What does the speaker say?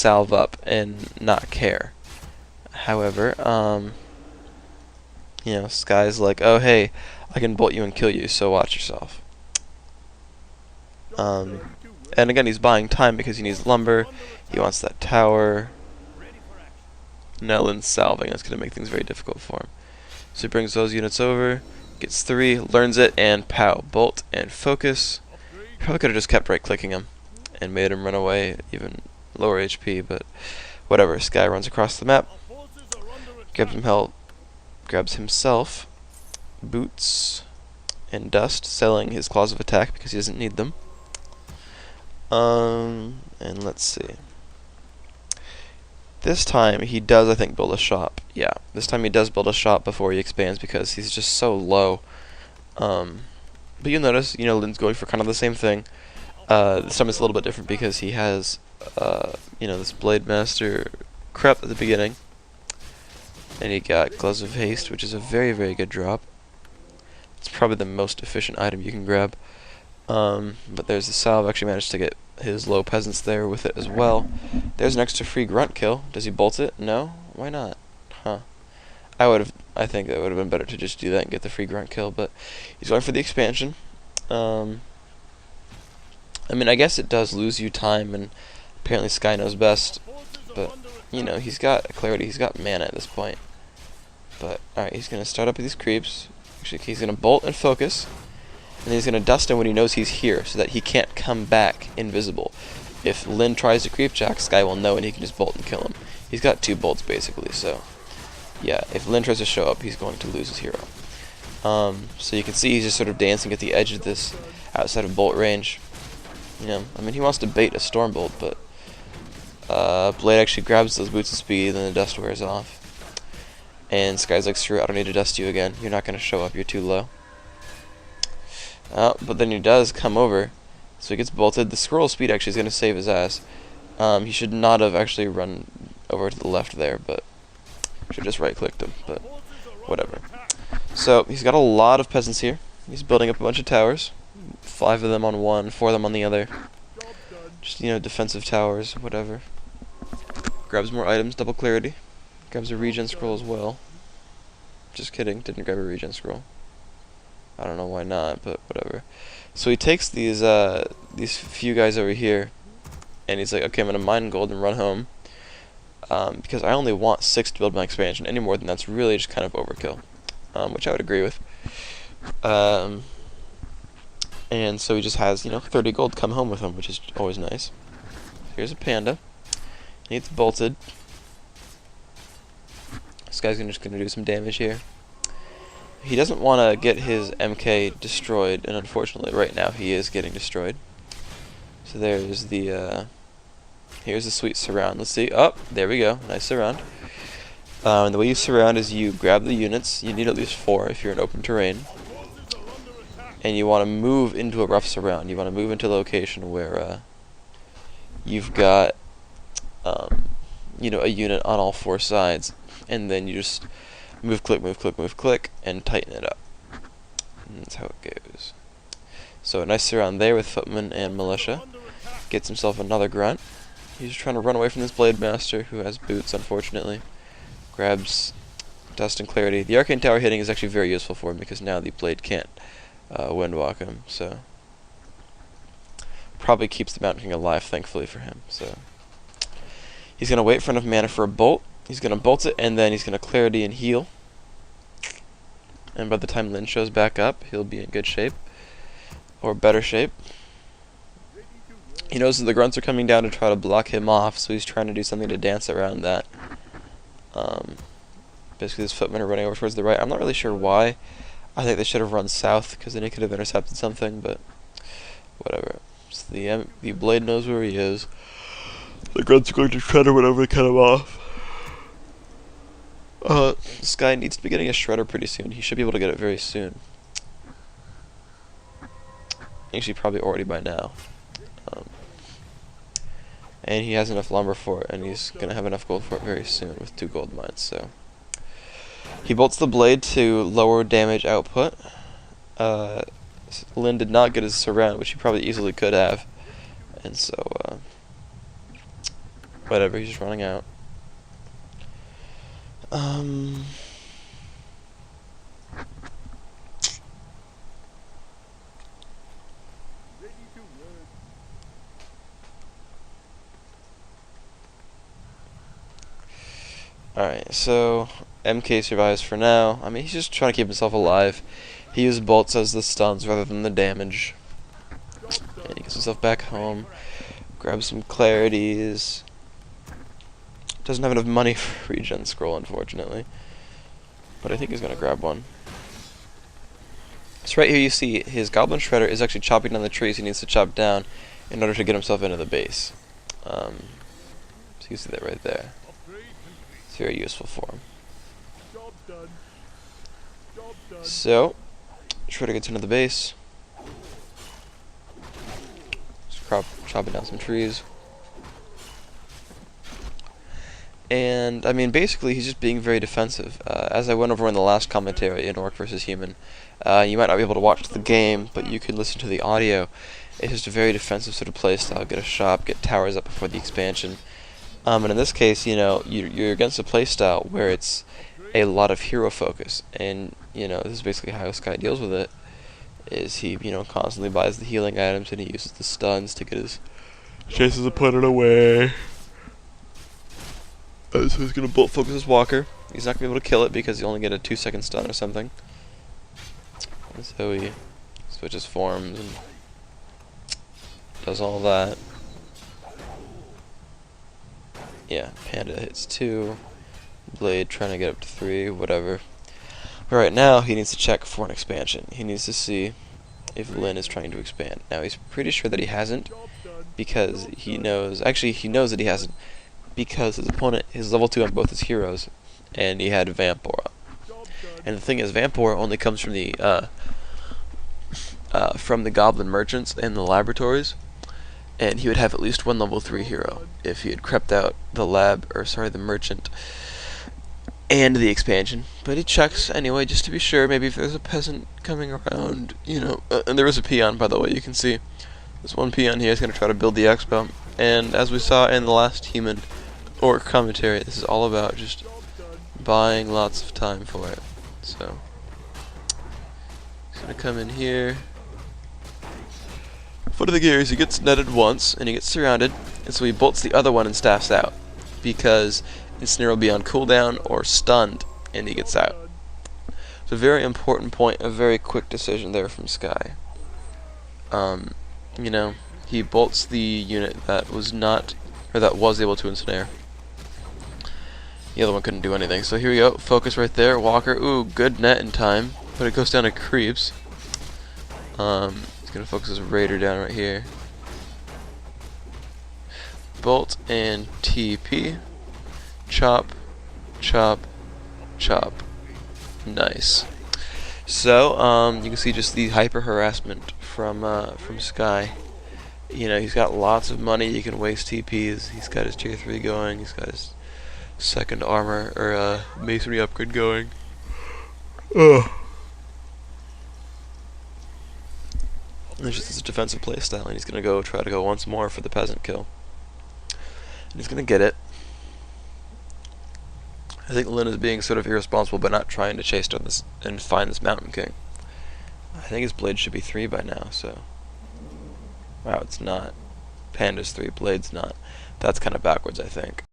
salve up and not care. However, you know, Sky's like, oh hey, I can bolt you and kill you, so watch yourself. And again, he's buying time because he needs lumber. He wants that tower. Now Lynn's salving. That's going to make things very difficult for him. So he brings those units over, gets 3, learns it, and pow, bolt and focus. Probably could have just kept right-clicking him and made him run away, even lower HP, but whatever. Sky runs across the map, grabs himself boots and dust, selling his claws of attack because he doesn't need them. And let's see. This time he does, I think, build a shop. Yeah, this time he does build a shop before he expands because he's just so low. But you'll notice, you know, Lynn's going for kind of the same thing. This time it's a little bit different because he has, you know, this Blade Master crep at the beginning. And he got Gloves of Haste, which is a very, very good drop. It's probably the most efficient item you can grab. But there's the salve. Actually managed to get his low peasants there with it as well. There's an extra free grunt kill. Does he bolt it? No? Why not? Huh. I think that would have been better to just do that and get the free grunt kill, but he's going for the expansion. I mean, I guess it does lose you time, and apparently Sky knows best, but, you know, he's got clarity, he's got mana at this point. But, alright, he's going to start up with these creeps. Actually, he's going to bolt and focus, and then he's going to dust him when he knows he's here, so that he can't come back invisible. If Lynn tries to creep jack, Sky will know and he can just bolt and kill him. He's got 2 bolts, basically, so yeah, if Lynn tries to show up, he's going to lose his hero. So you can see he's just sort of dancing at the edge of this, outside of bolt range. You know, I mean, he wants to bait a Stormbolt, but Blade actually grabs those boots of speed, and then the dust wears off. And Sky's like, screw it, I don't need to dust you again. You're not going to show up, you're too low. But then he does come over, so he gets bolted. The scroll speed actually is going to save his ass. He should not have actually run over to the left there, but should have just right-clicked him, but whatever. So he's got a lot of peasants here. He's building up a bunch of towers. 5 of them on one, 4 of them on the other. Just, you know, defensive towers, whatever. Grabs more items, double clarity. Grabs a regen scroll as well. Just kidding, didn't grab a regen scroll. I don't know why not, but whatever. So he takes these few guys over here, and he's like, okay, I'm gonna mine gold and run home. Because I only want 6 to build my expansion. Any more than that's really just kind of overkill, which I would agree with. And so he just has, you know, 30 gold come home with him, which is always nice. Here's a panda. He gets bolted. This guy's just gonna do some damage here. He doesn't want to get his MK destroyed, and unfortunately, right now he is getting destroyed. So there's the here's the sweet surround. Let's see. Oh, there we go. Nice surround. And the way you surround is you grab the units. You need at least 4 if you're in open terrain. And you want to move into a rough surround. You want to move into a location where you've got, you know, a unit on all 4 sides. And then you just move, click, move, click, move, click, and tighten it up. And that's how it goes. So a nice surround there with footmen and militia. Gets himself another grunt. He's trying to run away from this Blade Master, who has boots, unfortunately. Grabs dust and clarity. The Arcane Tower hitting is actually very useful for him, because now the Blade can't windwalk him, so probably keeps the Mountain King alive, thankfully for him. So he's going to wait for enough mana for a bolt. He's going to bolt it, and then he's going to clarity and heal. And by the time Lynn shows back up, he'll be in good shape. Or better shape. He knows that the grunts are coming down to try to block him off, so he's trying to do something to dance around that. Basically, his footmen are running over towards the right. I'm not really sure why. I think they should have run south, because then he could have intercepted something, but whatever. So the Blade knows where he is. The grunts are going to shredder whatever to cut him off. This guy needs to be getting a shredder pretty soon. He should be able to get it very soon. Actually, probably already by now. And he has enough lumber for it, and he's going to have enough gold for it very soon with 2 gold mines, so he bolts the blade to lower damage output. Lynn did not get his surround, which he probably easily could have, and so Whatever, he's just running out. Alright, so MK survives for now. I mean, he's just trying to keep himself alive. He used bolts as the stuns rather than the damage. And he gets himself back home. Grabs some clarities. Doesn't have enough money for regen scroll, unfortunately. But I think he's going to grab one. So right here you see his Goblin Shredder is actually chopping down the trees he needs to chop down in order to get himself into the base. So you see that right there. It's very useful for him. So, Shredder gets into the base. Just chopping down some trees. And, I mean, basically, he's just being very defensive. As I went over in the last commentary in Orc vs. Human, you might not be able to watch the game, but you can listen to the audio. It's just a very defensive sort of playstyle. Get a shop, get towers up before the expansion. And in this case, you know, you're against a playstyle where it's a lot of hero focus. And, you know, this is basically how this guy deals with it. Is he, you know, constantly buys the healing items and he uses the stuns to get his chases opponent away. So he's going to bolt focus his walker. He's not going to be able to kill it because he'll only get a 2-second stun or something. And so he switches forms and does all that. Yeah, Panda hits 2. Blade trying to get up to 3, whatever. But right now he needs to check for an expansion. He needs to see if Lyn is trying to expand. Now he's pretty sure that he hasn't because he knows, actually he knows that he hasn't because his opponent is level 2 on both his heroes and he had Vampora. And the thing is, Vampora only comes from the Goblin Merchants and the laboratories, and he would have at least one level 3 hero if he had crept out the the merchant and the expansion. But he checks anyway just to be sure, maybe if there's a peasant coming around, you know, and there is a peon, by the way, you can see. There's one peon here, he's going to try to build the expo, and as we saw in the last Human Orc commentary, this is all about just buying lots of time for it. So, he's going to come in here. Foot of the gears, he gets netted once, and he gets surrounded, and so he bolts the other one and staffs out, because Ensnare will be on cooldown or stunned, and he gets out. It's a very important point, a very quick decision there from Sky. You know, he bolts the unit that was able to ensnare. The other one couldn't do anything. So here we go, focus right there, Walker, ooh, good net in time, but it goes down to creeps. He's gonna focus his Raider down right here. Bolt and TP. Chop, chop, chop. Nice. So, you can see just the hyper harassment from Sky. You know, he's got lots of money, he can waste TPs, he's got his tier 3 going, he's got his second armor, or masonry upgrade going. Ugh. It's just this defensive playstyle, and he's gonna try to go once more for the peasant kill. And he's gonna get it. I think Lyn is being sort of irresponsible by not trying to chase down this and find this Mountain King. I think his blade should be 3 by now, so. Wow, it's not. Panda's 3, Blade's not. That's kind of backwards, I think.